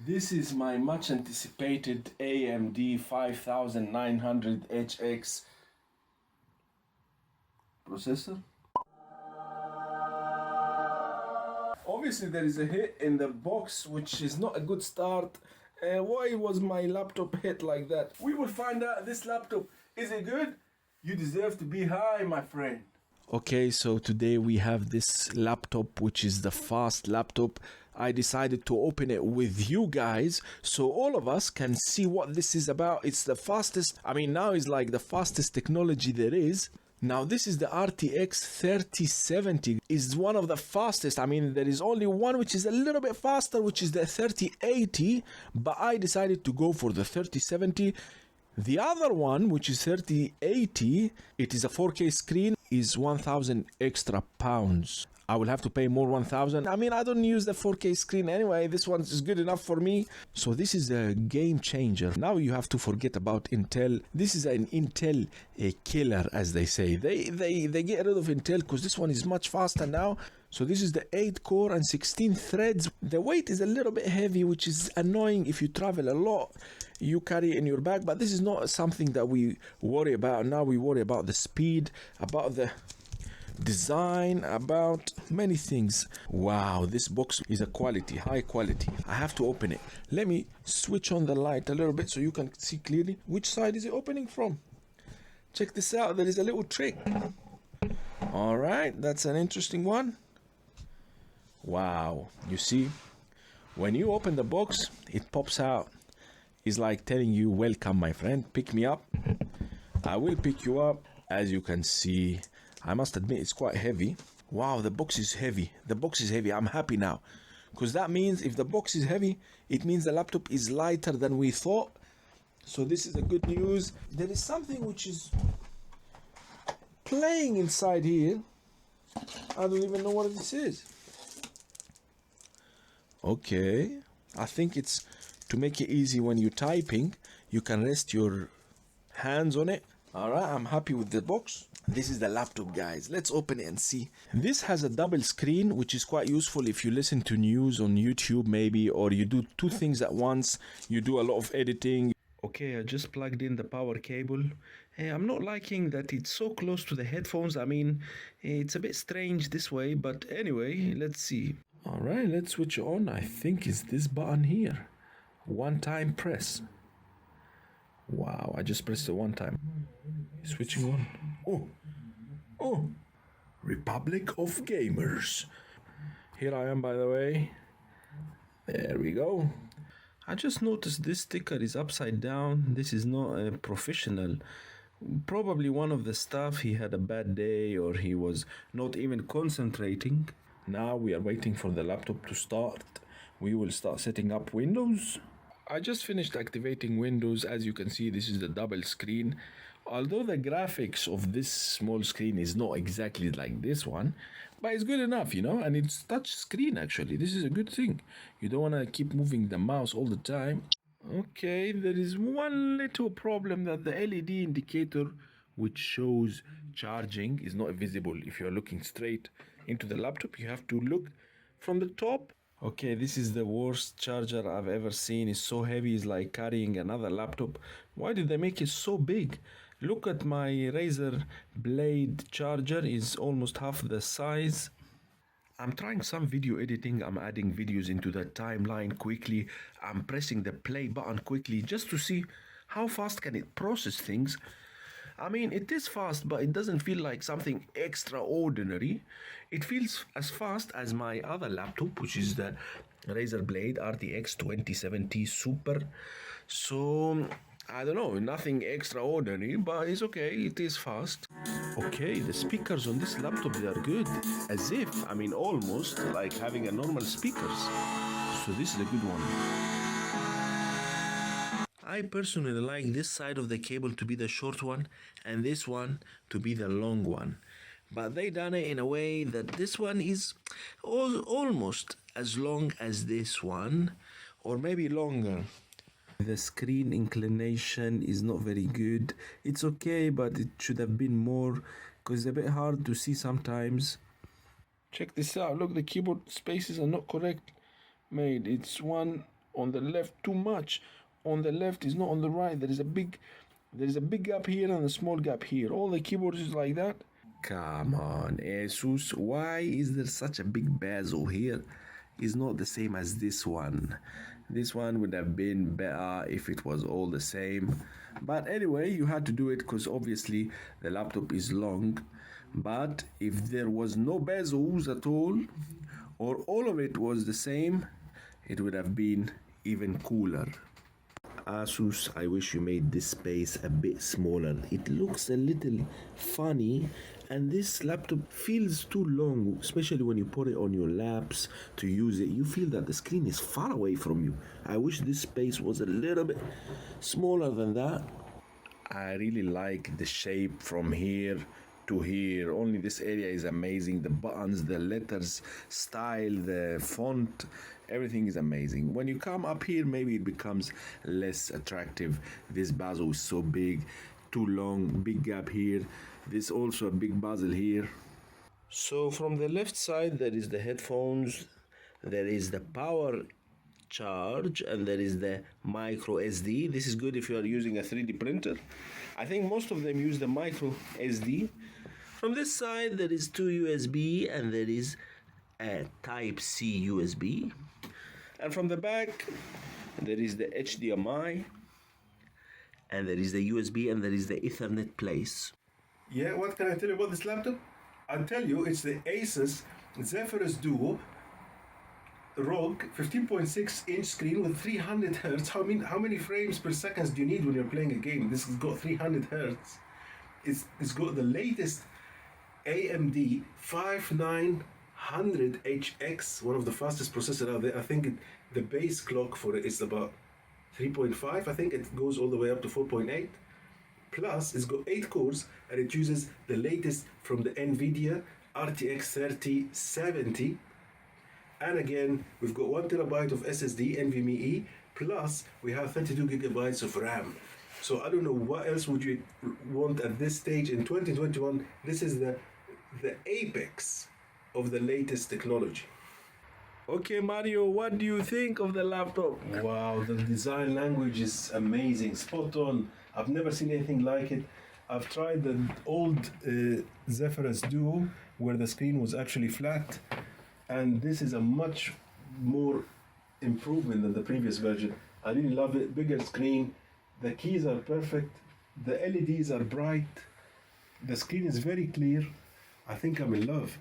This is my much anticipated AMD 5900HX processor. Obviously there is a hit in the box, which is not a good start. Why was my laptop hit like that? We will find out. This laptop, is it good? You deserve to be high, my friend. Okay, so today we have this laptop, which is the fast laptop. I decided to open it with you guys so all of us can see what this is about. It's the fastest, now it's like the fastest technology there is. Now this is the RTX3070. It's one of the fastest. There is only one which is a little bit faster, which is the 3080, but I decided to go for the 3070. The other one, which is 3080, it is a 4K screen, is 1,000 extra pounds. I will have to pay more 1,000. I don't use the 4K screen anyway. This one is good enough for me. So this is a game changer. Now you have to forget about Intel. This is an Intel killer, as they say. They get rid of Intel because this one is much faster now. So this is the 8 core and 16 threads. The weight is a little bit heavy, which is annoying if you travel a lot. You carry it in your bag, but this is not something that we worry about. Now we worry about the speed, about the design, about many things. Wow, this box is a quality, high quality. I have to open it. Let me switch on the light a little bit so you can see clearly. Which side is it opening from? Check this out. There is a little trick. All right, that's an interesting one. Wow, you see, when you open the box, it pops out. It's like telling you, welcome, my friend, pick me up. I will pick you up. As you can see, I must admit it's quite heavy. Wow, the box is heavy. The box is heavy. I'm happy now, because that means if the box is heavy, it means the laptop is lighter than we thought. So this is a good news. There is something which is playing inside here. I don't even know what this is. Okay, I think it's to make it easy when you're typing. You can rest your hands on it. All right, I'm happy with the box. This is the laptop, guys. Let's open it and see. This has a double screen, which is quite useful if you listen to news on YouTube maybe, or you do two things at once. You do a lot of editing. Okay, I just plugged in the power cable. I'm not liking that it's so close to the headphones. It's a bit strange this way, but anyway, let's see. All right, let's switch it on. I think it's this button here. One time press. Wow, I just pressed it one time. Switching on. Oh, Republic of Gamers. Here I am, by the way. There we go. I just noticed this sticker is upside down. This is not a professional. Probably one of the staff, he had a bad day or he was not even concentrating. Now we are waiting for the laptop to start. We will start setting up Windows. I just finished activating Windows. As you can see, this is the double screen. Although the graphics of this small screen is not exactly like this one, but it's good enough, and it's touch screen actually. This is a good thing. You don't want to keep moving the mouse all the time. Okay, there is one little problem, that the LED indicator, which shows charging, is not visible if you're looking straight into the laptop. You have to look from the top. Okay, this is the worst charger I've ever seen. It's so heavy, it's like carrying another laptop. Why did they make it so big? Look at my Razer Blade charger, is almost half the size. I'm trying some video editing. I'm adding videos into the timeline quickly. I'm pressing the play button quickly just to see how fast can it process things. It is fast, but it doesn't feel like something extraordinary. It feels as fast as my other laptop, which is the Razer Blade RTX3070 Super. So, I don't know, nothing extraordinary, but it's okay, it is fast. Okay, the speakers on this laptop, they are good. As if, almost like having a normal speakers. So this is a good one. I personally like this side of the cable to be the short one and this one to be the long one. But they done it in a way that this one is almost as long as this one, or maybe longer. The screen inclination is not very good. It's okay, but it should have been more, because it's a bit hard to see sometimes. Check this out. Look, the keyboard spaces are not correct made. It's 1 On the left, too much. On the left is not on the right. There is a big gap here and a small gap here. All the keyboards is like that. Come on, ASUS, why is there such a big bezel here? It's not the same as this one. This one would have been better if it was all the same. But anyway, you had to do it because obviously the laptop is long. But if there was no bezels at all, or all of it was the same, it would have been even cooler. ASUS, I wish you made this space a bit smaller. It looks a little funny, and this laptop feels too long, especially when you put it on your laps to use it. You feel that the screen is far away from you. I wish this space was a little bit smaller than that. I really like the shape from here to here. Only this area is amazing. The buttons, the letters, style, the font, everything is amazing. When you come up here, maybe it becomes less attractive. This bezel is so big, too long, big gap here. This also a big bezel here. So from the left side, there is the headphones, there is the power charge, and there is the micro SD. This is good if you are using a 3D printer. I think most of them use the micro SD. From this side, there is two USB, and there is a Type-C USB. And from the back, there is the HDMI, and there is the USB, and there is the Ethernet place. Yeah, what can I tell you about this laptop? I'll tell you, it's the ASUS ZEPHYRUS DUO ROG 15.6-inch screen with 300 Hz. How many frames per second do you need when you're playing a game? This has got 300 Hz. It's got the latest AMD 5900HX, one of the fastest processors out there. I think the base clock for it is about 3.5. I think it goes all the way up to 4.8. Plus, it's got 8 cores, and it uses the latest from the NVIDIA RTX3070. And again, we've got 1 terabyte of SSD NVMe, plus we have 32 gigabytes of RAM. So I don't know what else would you want at this stage in 2021. This is the apex of the latest technology. Okay, Mario, what do you think of the laptop? Wow, the design language is amazing, spot on. I've never seen anything like it. I've tried the old ZEPHYRUS Duo where the screen was actually flat, and this is a much more improvement than the previous version. I really love it. Bigger screen, the keys are perfect, the LEDs are bright, the screen is very clear. I think I'm in love.